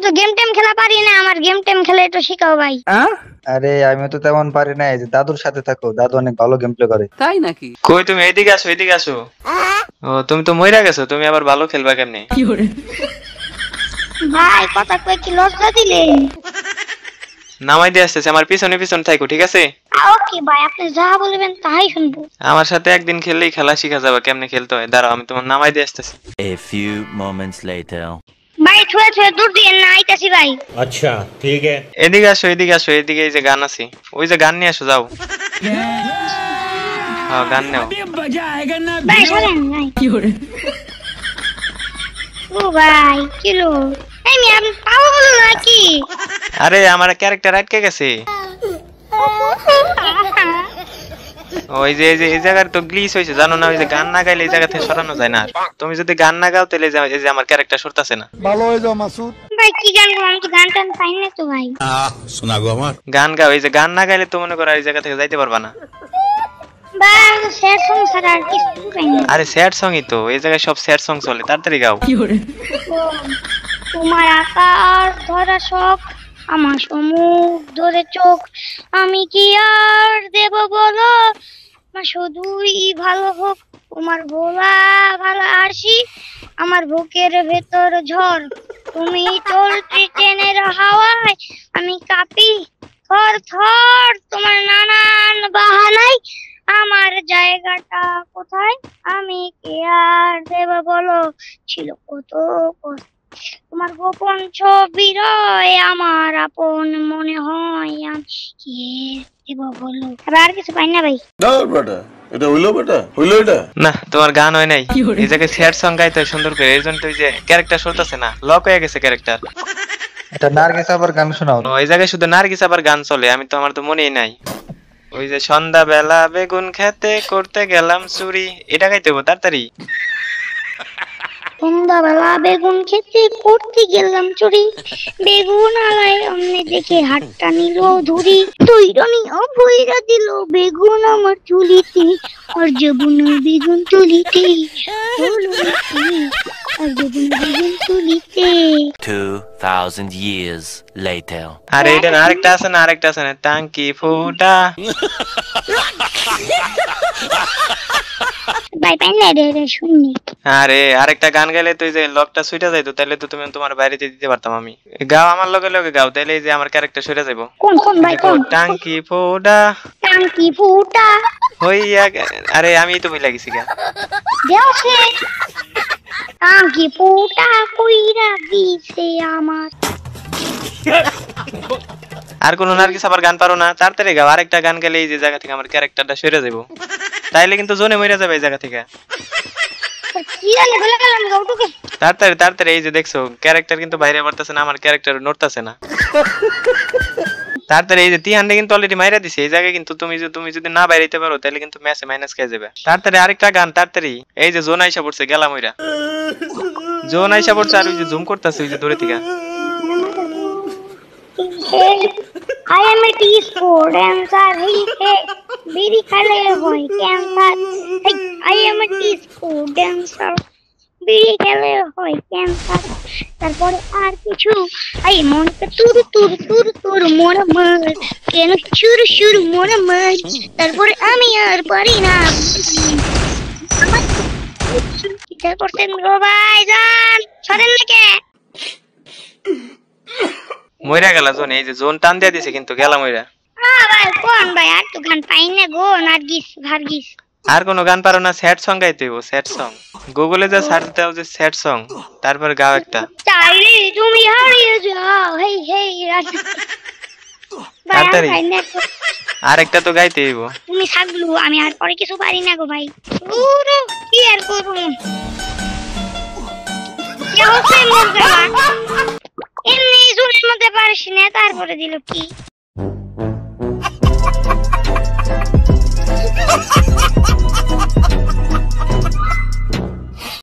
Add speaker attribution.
Speaker 1: তো গেম টেম খেলা পারি না, আমার গেম টেম খেলা একটু শিখাও ভাই।
Speaker 2: আরে আমি তো তেমন পারি না, এই যে দাদুর সাথে থাকো, দাদু অনেক ভালো গেম প্লে করে।
Speaker 3: তাই নাকি?
Speaker 4: কই তুমি এদিকে আসো, এদিকে আসো। ও তুমি তো মইরা গেছো, তুমি আবার ভালো খেলবা কেমনে?
Speaker 1: ভাই কথা কই কি লজ্জা দিলেন?
Speaker 4: নামাই দিয়ে আসতেছে, আমার পিছনে পিছনে থাকো, ঠিক আছে?
Speaker 1: ওকে ভাই, আপনি যা বলবেন তাই শুনবো।
Speaker 4: আমার সাথে একদিন খেললেই খেলা শিখা যাবে কেমনে খেলতে হয়। দাঁড়াও আমি তোমার নামাই দিয়ে আসতেছি।
Speaker 5: A few moments later.
Speaker 1: ভাই ছুঁয়ে ছুঁয়ে দূর দিয়ে না আইতাছি ভাই।
Speaker 6: अच्छा ठीक है।
Speaker 4: এদিকে আসো, এদিকে আসো, এদিকে এই যে গান আছে, ওই যে গান নিয়ে আসো, যাও। হ্যাঁ গান নাও।
Speaker 1: ভাই চলেন ভাই। ও ভাই কিলো আমি আপনি পাবো বলো নাকি?
Speaker 4: আরে আমার ক্যারেক্টার আটকে গেছে। ওই যে এই জায়গার তো গ্লিচ হয়েছে, জানো না? ওই যে গান না গাইলে এই জায়গা থেকে সরানো যায় না। তুমি যদি গান না গাও তাহলে এই যে আমার ক্যারেক্টার সরতাছে না।
Speaker 2: ভালো হয়ে যাও মাসুদ।
Speaker 1: ভাই কি গান গাবো? আমি তো গান টান পাই না তো ভাই।
Speaker 6: सुना गो আমার
Speaker 4: গান গাও, এই যে গান না গাইলে তো মনে করো এই জায়গা থেকে যাইতে পারবা না।
Speaker 1: ভাই স্যাড সং ছাড়া আর কিছু পাই না।
Speaker 4: আরে স্যাড সংই তো, এই জায়গায় সব স্যাড সং চলে, তাড়াতাড়ি গাও।
Speaker 1: তোমার আকার ধরা শখ, আমার সমুখ ধরে চোখ, আমি কি আর দেব বলো? আমার শুধুই ভালো হোক, তোমার ভোলা ভালো আসি, আমার বুকের ভেতর ঝড়, তুমি চলতি ট্রেনের হাওয়ায়, আমি কাঁপি থর থর, তোমার নানান বাহানায়, আমার জায়গাটা কোথায়, আমি কি আর দেব বলো? ছিল কত কষ্ট, তোমার গোপন ছবি রয়, আমার আপন মনে হয়, আমি কি দেব বলো? আর কিছু পাই না ভাই।
Speaker 6: এটা হইলো বেটা, হইলো এটা
Speaker 4: না তোমার গান হয় নাই, এই জায়গায় স্যাড সং গাইতে হয় সুন্দর করে, এই জন্য তো ওই যে ক্যারেক্টার সরতাছে না, লক হয়ে গেছে ক্যারেক্টার।
Speaker 2: এটা নার্গিস আবার গান শোনাও।
Speaker 4: ওই জায়গায় শুধু নার্গিস আবার গান চলে, আমি তো আমার তো মনেই নাই। ওই যে সন্ধ্যা বেলা বেগুন খেতে করতে গেলাম চুরি, এটা গাইতে হবে তাড়াতাড়ি।
Speaker 1: সন্ধ্যাবেলা বেগুন খেতে করতে গেলাম চুরি, বেগুন আলায় অমনি দেখে হাতটা নিল ধুরি, তৈরনি অভয়রা দিল বেগুন আমার চুলিতে, আর জবুন বেগুন তুলিতে, আর জবুন বেগুন তুলিতে।
Speaker 5: 2000 years later.
Speaker 4: আরে এটা না, আরেকটা আছে না, আরেকটা আছে না, টাঙ্কি ফোটা।
Speaker 1: ভাই পাই না রে শুনি।
Speaker 4: আরে আরেকটা গান গাইলে তো এই যে লকটা ছুইটা যাইতো, তাহলে তো তুমি তোমার বাইরেতে দিতে পারতাম আমি। গাও আমার লগে লগে গাও, তাহলে এই যে আমার ক্যারেক্টার সরে যাইবো।
Speaker 1: কোন কোন ভাই কোন?
Speaker 4: টাঙ্কি ফোটা
Speaker 1: টাঙ্কি ফুটা
Speaker 4: হইয়া। আরে আমি তো ভুলে গেছি গা।
Speaker 1: দেওছে টাঙ্কি ফুটা কইরা দিছে আমার।
Speaker 4: আর কোন নার্গিস আবার গান পারো না? তাড়াতাড়ি গাও, আরেকটা গান গেলে এই যে জায়গা থেকে আমার ক্যারেক্টারটা সরে যাবো, তাইলে কিন্তু জোনে মরে যাবে এই জায়গা থেকে।
Speaker 1: কি জানি বলে গেলাম গাউটুকে।
Speaker 4: তাড়াতাড়ি তাড়াতাড়ি, এই যে দেখছো ক্যারেক্টার কিন্তু বাইরে পড়তেছে না, আমার ক্যারেক্টার নড়তেছে না। তাড়াতাড়ি, এই যে তিহান্ডে কিন্তু অলরেডি মাইরা দিছে এই জায়গায়, কিন্তু তুমি যদি না বাইরেতে পারো তাহলে কিন্তু ম্যাচে মাইনাস খেয়ে যাবে। তাড়াতাড়ি আরেকটা গান তাড়াতাড়ি। এই যে জোন আইসা পড়ছে, গেলাম ওইরা। জোন আইসা পড়ছে, আর ওই যে জুম করতেছে ওই যে দূরে থেকে।
Speaker 1: I am a disco dancer. Hey, hey, বিড়ি খেলে হয় cancer. Hey, I am a disco dancer. বিড়ি খেলে হয় ক্যান্সার। তারপরে আর কিছু আই মনকে তুর তুর তুর তুর মোরা মার, কেন শুরু শুরু মোরা মার, তারপরে আমি আর পারি না। এটা করতেন গো ভাই যান, সরেন নাকি?
Speaker 4: মইরা গেল জোন, এই যে জোন টান দিয়ে দিছে কিন্তু গেলাম ওইরা।
Speaker 1: ভাই কোন ভাই আর তো গান পাই না গো, নার্গিস ভার্গিস।
Speaker 4: আর কোনো গান পারো না? স্যাড সং গাইতে হইব, স্যাড সং। গুগলে যা সার্চ দাও যে স্যাড সং, তারপর গাও একটা।
Speaker 1: চাইলে তুমি হারিয়ে যাও, হেই হেই
Speaker 4: তাড়াতাড়ি আরেকটা তো গাইতে হইব।
Speaker 1: তুমি থাকলু, আমি আর পরে কিছু পারি না গো ভাই। ওরে কি আর করব? কি হচ্ছে মোর গলা? এমনি জুনের মধ্যে পারিস না, তারপরে দিল কি?